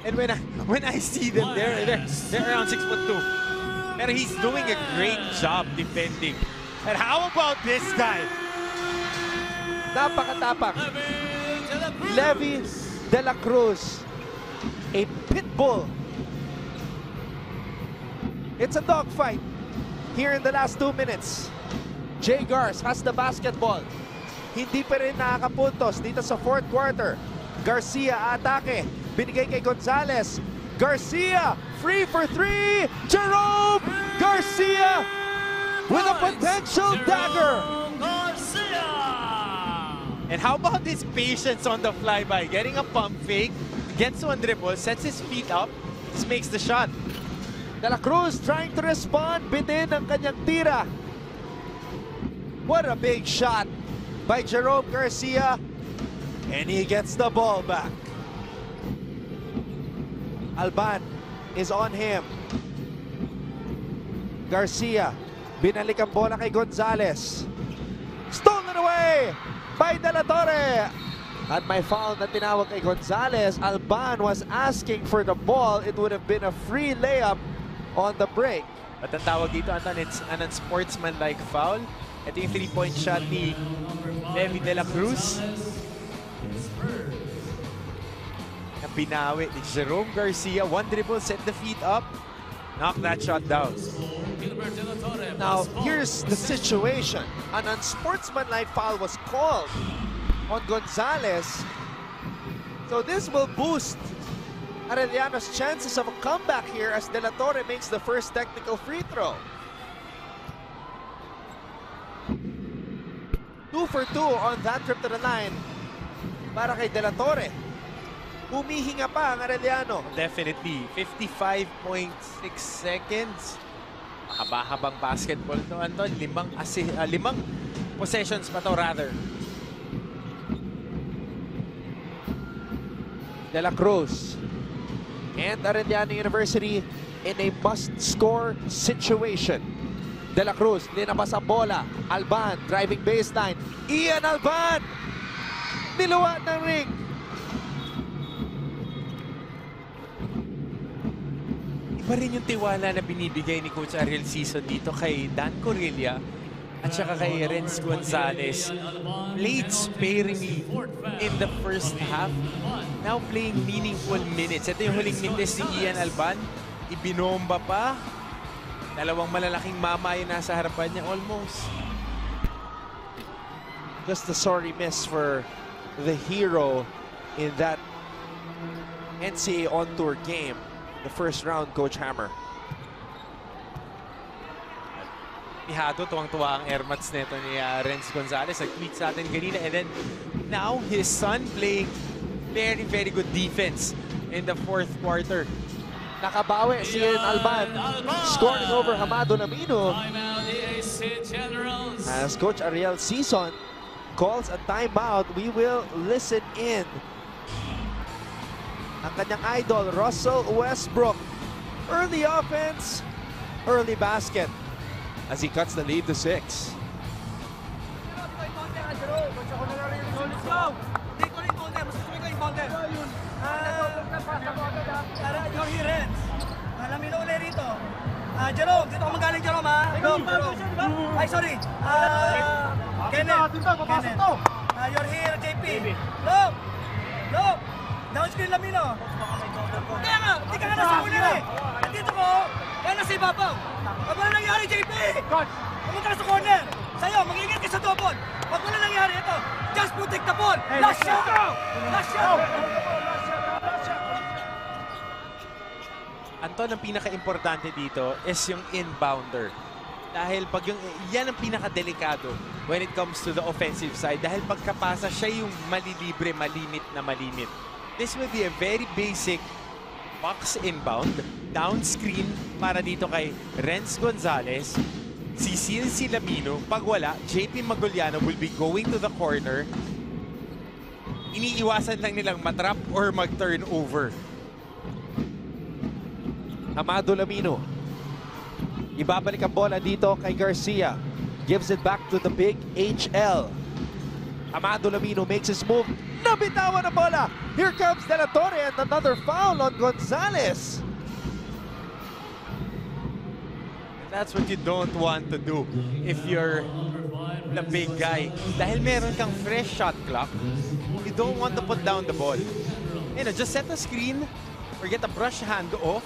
And when I see them, they're around 6'2". And he's doing a great job defending. And how about this guy? Napakatapak. Levi De La Cruz, a pit bull. It's a dogfight here in the last 2 minutes. Jay Garce has the basketball. Hindi pa rin nakakapuntos dito sa fourth quarter. Garcia atake. Binigay kay Gonzalez. Garcia, free for three. Jerome Garcia with a potential dagger. And how about his patience on the flyby? Getting a pump fake, gets one dribble, sets his feet up, just makes the shot. De La Cruz trying to respond, bitin ang kanyang tira. What a big shot by Jerome Garcia. And he gets the ball back. Alban is on him. Garcia, binalik ang bola kay Gonzalez. Stolen away by De La Torre. At may foul na tinawag kay Gonzalez. Alban was asking for the ball. It would have been a free layup on the break. At ang tawag dito, Anton, it's an unsportsmanlike foul. Ito yung 3-point shot ni Levi De La Cruz. Binawi ni Jerome Garcia. One dribble, set the feet up, knock that shot down. Now, here's the situation. An unsportsmanlike foul was called on Gonzalez. So this will boost Arellano's chances of a comeback here as De La Torre makes the first technical free throw. 2 for 2 on that trip to the line para kay De La Torre. Humihinga pa ang Arellano. Definitely. 55.6 seconds. Mahaba-habang basketball to, Anton. Limang possessions pa to, rather. De La Cruz and Arellano University in a must-score situation. De La Cruz, linabas ang bola. Alban, driving baseline. Ian Alban! Niluwa ng ring. Iba rin yung tiwala na binibigay ni Coach Ariel Season dito kay Dan Corilla at saka kay Renz Gonzalez. Played sparingly in the first half. Now playing meaningful minutes. Ito yung huling minutes ni Ian Alban. Ibinomba pa. Dalawang malalaking mama yung nasa harapan niya almost. Just a sorry miss for the hero in that NCAA on-tour game. The first round, Coach Hammer. Ihado, tuwang-tuwa ang airmats nito ni Renz Gonzalez. Nag-tweet sa atin kanina. And then now his son playing very, very good defense in the fourth quarter. Nakabawi si Ian Alban, scoring over Amado Lamino. As Coach Ariel Season calls a timeout, we will listen in. Ang kanyang idol, Russell Westbrook. Early offense, early basket as he cuts the lead to 6. Jerome, dito ako magaling, Jerome, ha? Ay, sorry. Kenneth. You're here, JP. Look! Look! Downscreen Lamino. Kaya nga, di ka nga nasa corner eh. Nandito ko, kaya nasa ibabaw. Pag wala nangyari, JP! Pumunta ka sa corner. Sa'yo, mag-ingat ka sa double. Pag wala nangyari, ito, just protect the ball. Last shot! Last shot! Anton, ang pinaka-importante dito is yung inbounder. Dahil pag yan ang pinaka-delikado when it comes to the offensive side. Dahil pagkapasa, siya yung malilibre, malimit na malimit. This will be a very basic box inbound, down screen para dito kay Renz Gonzalez. Si CLC Lamino, pag wala, JP Maguliano will be going to the corner. Iniiwasan lang nilang matrap or mag-turnover. Amado Lamino. Ibabalik ang bola dito kay Garcia. Gives it back to the big HL. Amado Lamino makes his move. Nabitawan na bola. Here comes De La Torre and another foul on Gonzalez. That's what you don't want to do if you're the big guy. Dahil meron kang fresh shot clock, you don't want to put down the ball. You know, just set a screen or get a brush hand off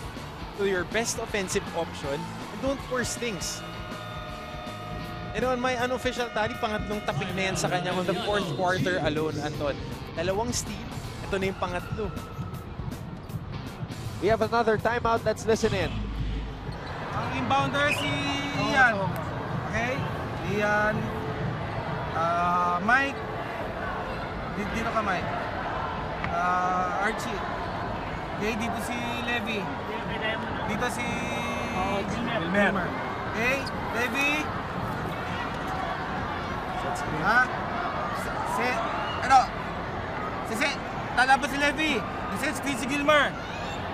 to your best offensive option and don't force things. And on my unofficial tally, pangatlong tapik na yan sa kanya on the fourth quarter alone, Anton. Dalawang steal, ito na yung pangatlo. We have another timeout. Let's listen in. Ang inbounder si Ian. Okay? Ian. Mike. Dito ka, Mike. Archie. Okay, dito si Levy. Dito si Gilmer. Okay? Levy. Ha? Lalabas si Levy. Nasa screen si Gilmer.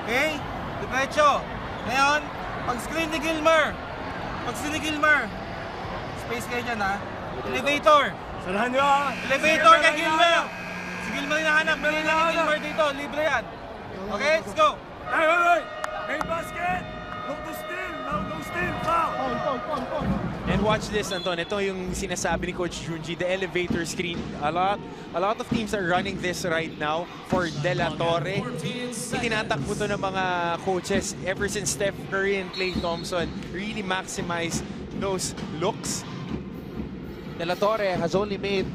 Okay? Diretso. Ngayon, pag-screen ni Gilmer. Space kayo dyan, ha? Elevator. Sanahan nyo ah. Elevator kay Gilmer. Si Gilmer yung nahanap. Bili lang ni Gilmer dito. Libre yan. Okay, let's go. Hey! Hey, basket! No steal! Foul! And watch this, Anton. Ito yung sinasabi ni Coach Junji, the elevator screen. A lot of teams are running this right now for De La Torre. Itinatakbo to ng mga coaches ever since Steph Curry and Klay Thompson really maximize those looks. De La Torre has only made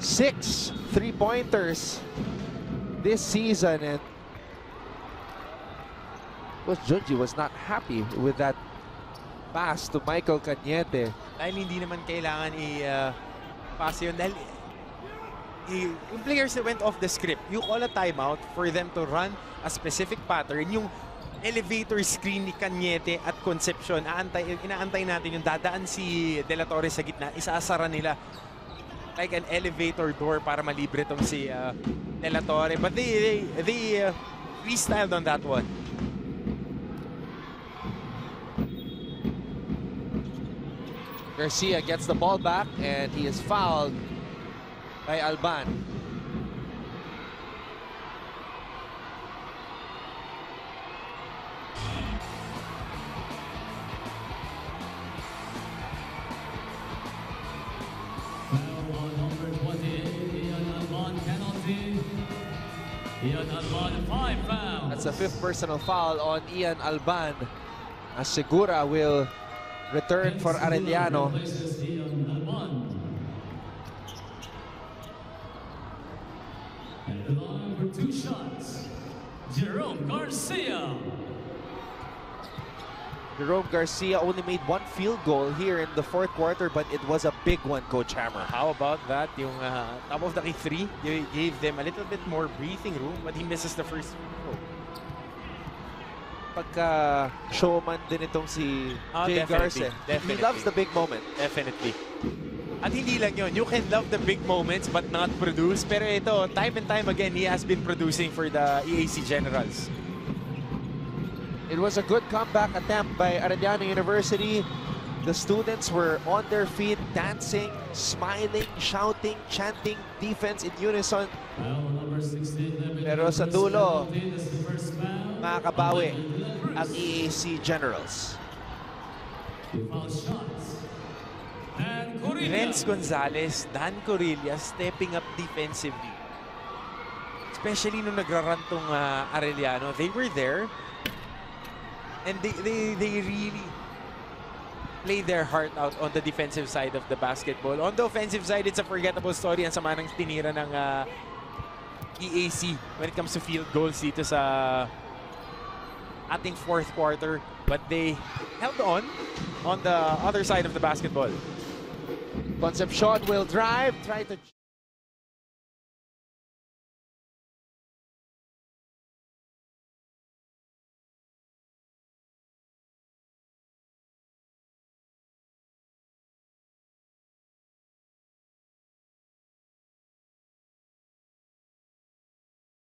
6 3-pointers this season, and Coach Junji was not happy with that pass to Michael Cañete. Dahil hindi naman kailangan i-pass yun. Dahil yung players that went off the script, you call a timeout for them to run a specific pattern. Yung elevator screen ni Cañete at Concepcion, inaantay natin yung dadaan si De La Torre sa gitna, isasara nila like an elevator door para malibre tong si De La Torre. But they freestyled on that one. Garcia gets the ball back and he is fouled by Alban. That's the 5th personal foul on Ian Alban, as Segura will return for Arellano. And the line for 2 shots, Jerome Garcia. Jerome Garcia only made 1 field goal here in the 4th quarter, but it was a big one, Coach Hammer. How about that? Yung top of the key 3, you gave them a little bit more breathing room, but he misses the first throw. Pagka showman din itong si Jay Garce. He loves the big moment. Definitely. At hindi lang yun, you can love the big moments but not produce. Pero ito, time and time again, he has been producing for the EAC Generals. It was a good comeback attempt by Arellano University. The students were on their feet, dancing, smiling, shouting, chanting defense in unison. Pero sa dulo, makakabawi ang EAC Generals. Renz Gonzalez, Dan Corilla stepping up defensively. Especially nung nagrarun tong Arellano. They were there and they really played their heart out on the defensive side of the basketball. On the offensive side, it's a forgettable story. Ang sama ng tinira ng EAC when it comes to field goals dito sa ating 4th quarter. But they held on the other side of the basketball. Concepcion will drive, try to